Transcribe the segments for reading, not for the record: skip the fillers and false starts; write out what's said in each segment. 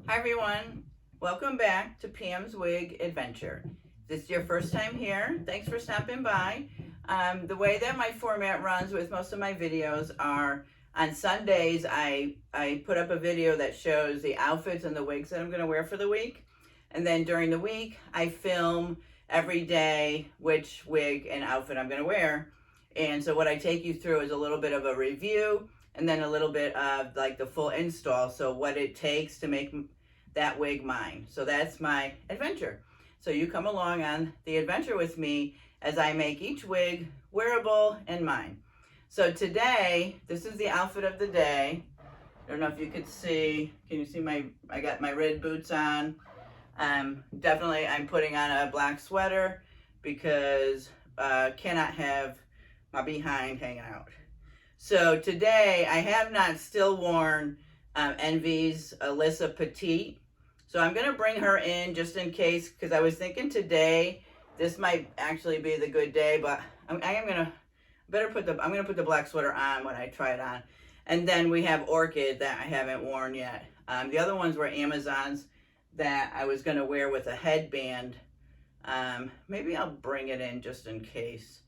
Hi everyone, welcome back to Pam's Wig Adventure. If this is your first time here, thanks for stopping by. The way that my format runs with most of my videos are on Sundays I put up a video that shows the outfits and the wigs that I'm going to wear for the week. And then during the week I film every day which wig and outfit I'm going to wear. And so what I take you through is a little bit of a review and then a little bit of like the full install. So what it takes to make that wig mine. So that's my adventure. So you come along on the adventure with me as I make each wig wearable and mine. So today, this is the outfit of the day. I don't know if you could see, can you see I got my red boots on. Definitely I'm putting on a black sweater because cannot have my behind hanging out. So today I have not still worn Envy's Alyssa Petite. So I'm gonna bring her in just in case, because I was thinking today this might actually be the good day, but I'm gonna put the black sweater on when I try it on. And then we have Orchid that I haven't worn yet. The other ones were Amazon's that I was gonna wear with a headband. Maybe I'll bring it in just in case.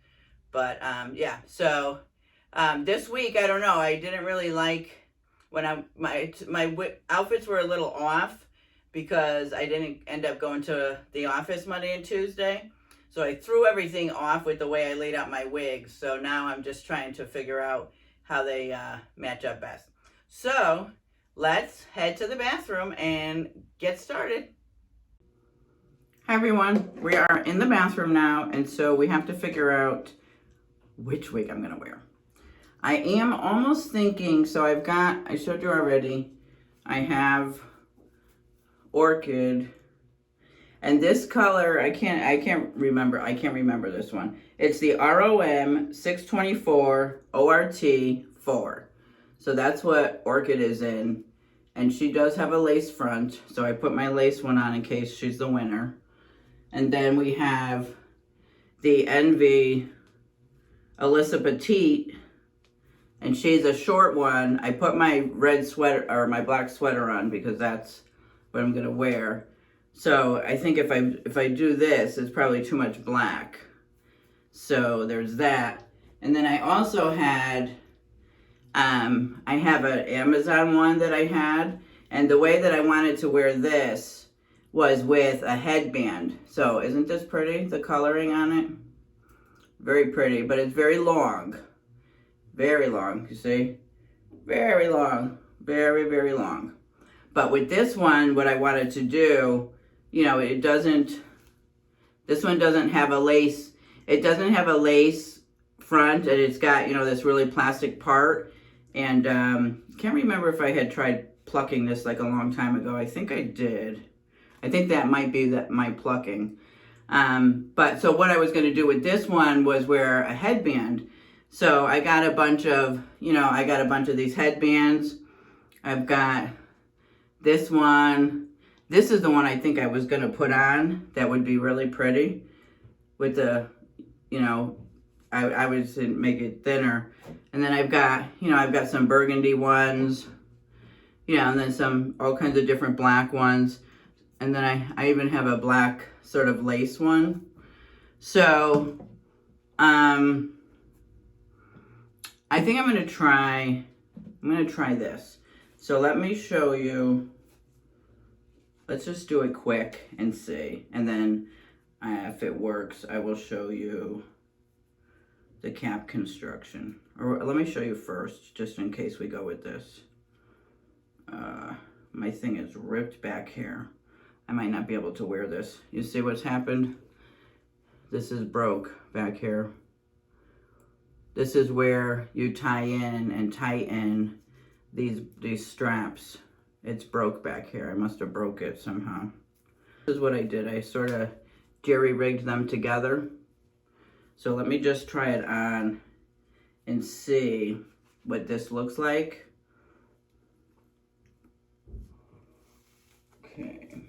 But yeah, so this week I don't know. I didn't really like when my outfits were a little off, because I didn't end up going to the office Monday and Tuesday. So I threw everything off with the way I laid out my wigs. So now I'm just trying to figure out how they match up best. So let's head to the bathroom and get started. Hi everyone, we are in the bathroom now, and so we have to figure out which wig I'm gonna wear. I am almost thinking, so I showed you already, I have Orchid, and this color I can't remember this one. It's the ROM624ORT4. So that's what Orchid is in, and she does have a lace front, so I put my lace one on in case she's the winner. And then we have the Envy Alyssa Petite, and she's a short one. I put my red sweater or my black sweater on because that's what I'm gonna wear. So I think if I do this, it's probably too much black. So there's that. And then I also had, I have an Amazon one that I had, and the way that I wanted to wear this was with a headband. So isn't this pretty, the coloring on it? Very pretty, but it's very long. Very long, you see? Very long, very, very long. But with this one, what I wanted to do, you know, this one doesn't have a lace, it doesn't have a lace front, and it's got, you know, this really plastic part. And can't remember if I had tried plucking this like a long time ago. I think I did. I think that might be my plucking. But so what I was gonna do with this one was wear a headband. So I got a bunch of, these headbands. I've got this one. This is the one I think I was going to put on. That would be really pretty with the, I would make it thinner. And then I've got some burgundy ones, and then all kinds of different black ones. And then I even have a black sort of lace one. So, I think I'm going to try this. So let me show you. Let's just do it quick and see. And then if it works, I will show you the cap construction. Or let me show you first, just in case we go with this. My thing is ripped back here. I might not be able to wear this. You see what's happened? This is broke back here. This is where you tie in and tighten these straps. It's broke back here. I must have broke it somehow. This is what I did. I sort of jerry-rigged them together. So let me just try it on and see what this looks like. Okay.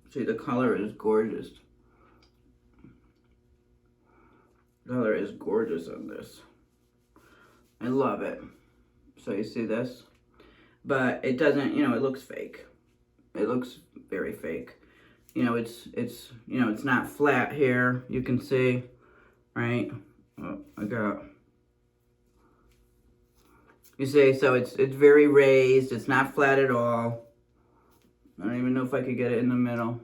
See, the color is gorgeous. The color is gorgeous on this. I love it. So you see this? But it doesn't, you know, it looks fake. It looks very fake. You know, it's you know, it's not flat here. You can see, right? Oh, you see, so it's very raised. It's not flat at all. I don't even know if I could get it in the middle.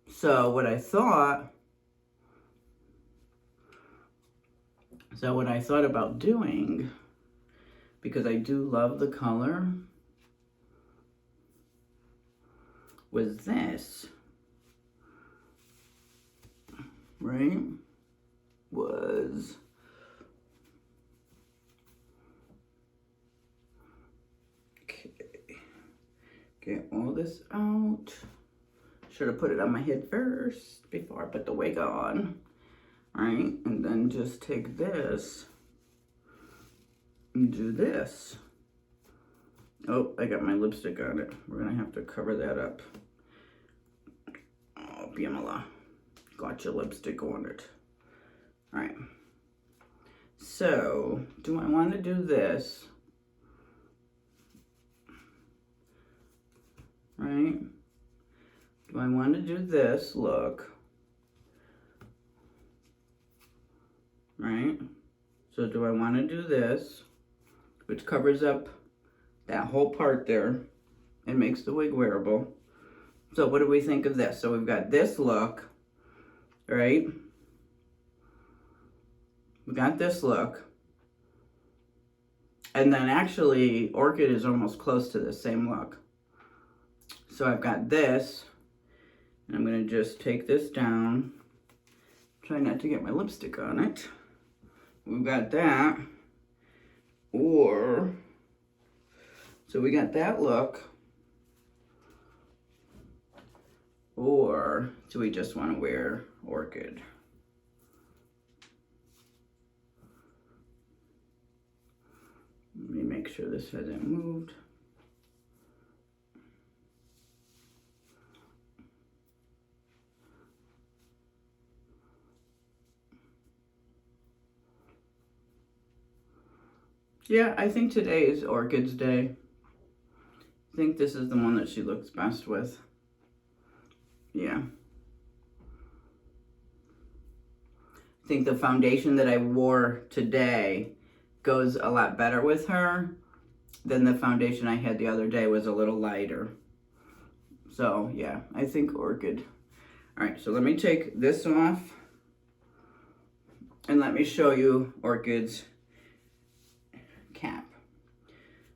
So what I thought about doing, because I do love the color, was this, right? Was okay. Get all this out. Should have put it on my head first before I put the wig on, right? And then just take this and do this. Oh, I got my lipstick on it. We're gonna have to cover that up. Oh, Pamela, got your lipstick on it. All right. So, do I want to do this? Right? Do I want to do this look? Right? So do I want to do this, which covers up that whole part there and makes the wig wearable? So what do we think of this? So we've got this look, right? We got this look. And then actually, Orchid is almost close to the same look. So I've got this, and I'm going to just take this down. Try not to get my lipstick on it. We've got that. So we got that look. Or do we just want to wear Orchid? Let me make sure this hasn't moved. Yeah, I think today is Orchid's day. I think this is the one that she looks best with. Yeah. I think the foundation that I wore today goes a lot better with her than the foundation I had the other day was a little lighter. So, yeah, I think Orchid. All right, so let me take this off and let me show you Orchid's cap.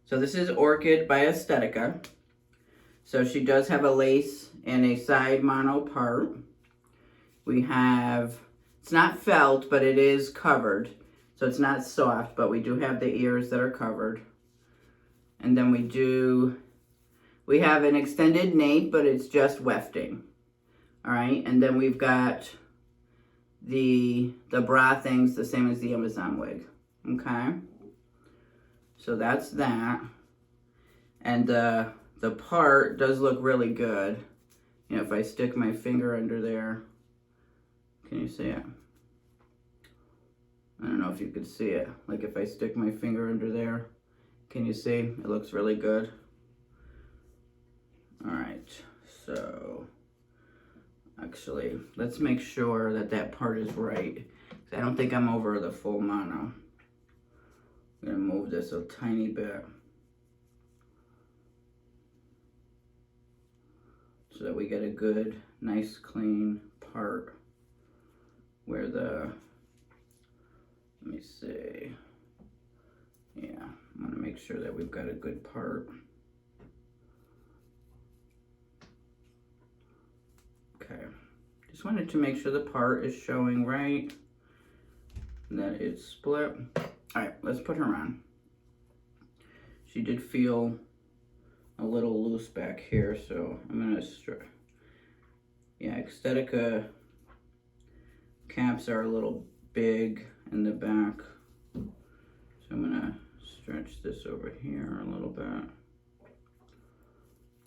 So this is Orchid by Estetica. So she does have a lace and a side mono part. We have, it's not felt, but it is covered. So it's not soft, but we do have the ears that are covered. And then we have an extended nape, but it's just wefting. All right, and then we've got the bra things, the same as the Amazon wig, okay? So that's that. And the part does look really good. You know, if I stick my finger under there, can you see it? I don't know if you could see it. Like if I stick my finger under there, can you see? It looks really good. All right, so actually, let's make sure that that part is right. I don't think I'm over the full mono. I'm gonna move this a tiny bit so that we get a good, nice, clean part where let me see. Yeah, I'm gonna make sure that we've got a good part. Okay, just wanted to make sure the part is showing right, that it's split. All right, let's put her on. She did feel a little loose back here, so I'm gonna yeah, Estetica caps are a little big in the back, so I'm gonna stretch this over here a little bit.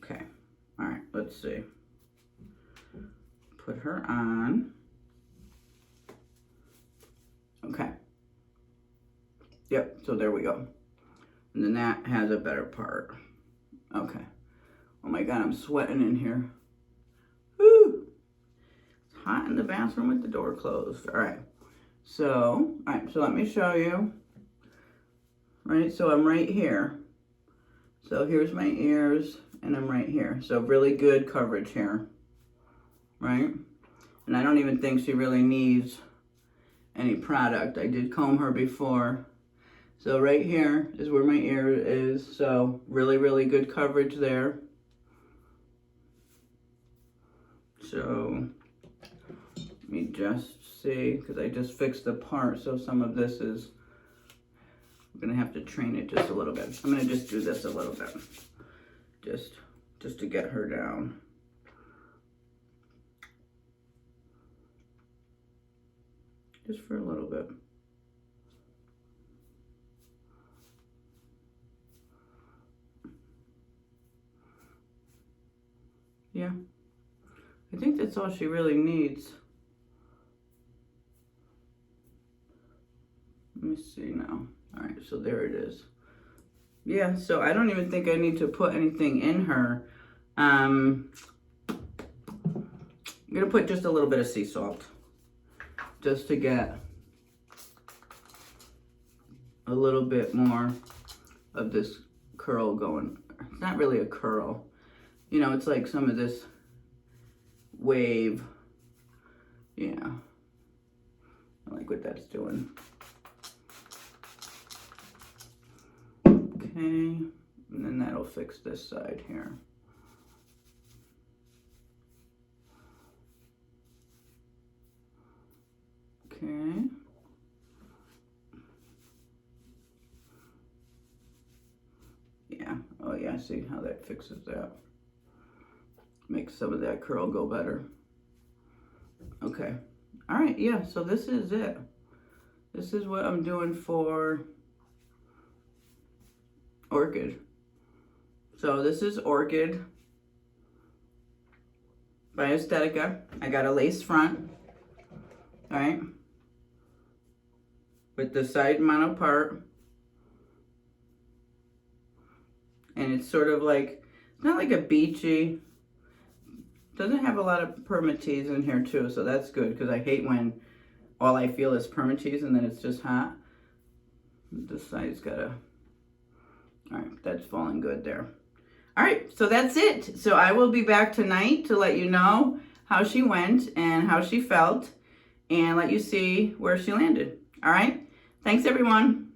Okay, all right, let's see. Put her on. Okay. Yep, so there we go. And then that has a better part. Okay. Oh my God, I'm sweating in here. Woo! It's hot in the bathroom with the door closed. All right. So let me show you. Right, so I'm right here. So here's my ears, and I'm right here. So really good coverage here, right? And I don't even think she really needs any product. I did comb her before. So right here is where my ear is. So really, really good coverage there. So let me just see, because I just fixed the part. So some of this is, I'm gonna have to train it just a little bit. I'm gonna just do this a little bit, just to get her down. Just for a little bit. Yeah, I think that's all she really needs. Let me see now. All right, so there it is. Yeah, so I don't even think I need to put anything in her. I'm gonna put just a little bit of sea salt, just to get a little bit more of this curl going. It's not really a curl. You know, it's like some of this wave. Yeah, I like what that's doing. Okay, and then that'll fix this side here. Okay. Yeah, oh yeah, see how that fixes that. Makes some of that curl go better. Okay, all right, yeah, so this is it. This is what I'm doing for Orchid. So this is Orchid by Estetica. I got a lace front, all right, with the side mono part. And it's sort of like, it's not like a beachy, doesn't have a lot of permatease in here too, so that's good, because I hate when all I feel is permatease and then it's just hot. This side's gotta, all right, that's falling good there. All right, so that's it. So I will be back tonight to let you know how she went and how she felt, and let you see where she landed. All right, thanks everyone.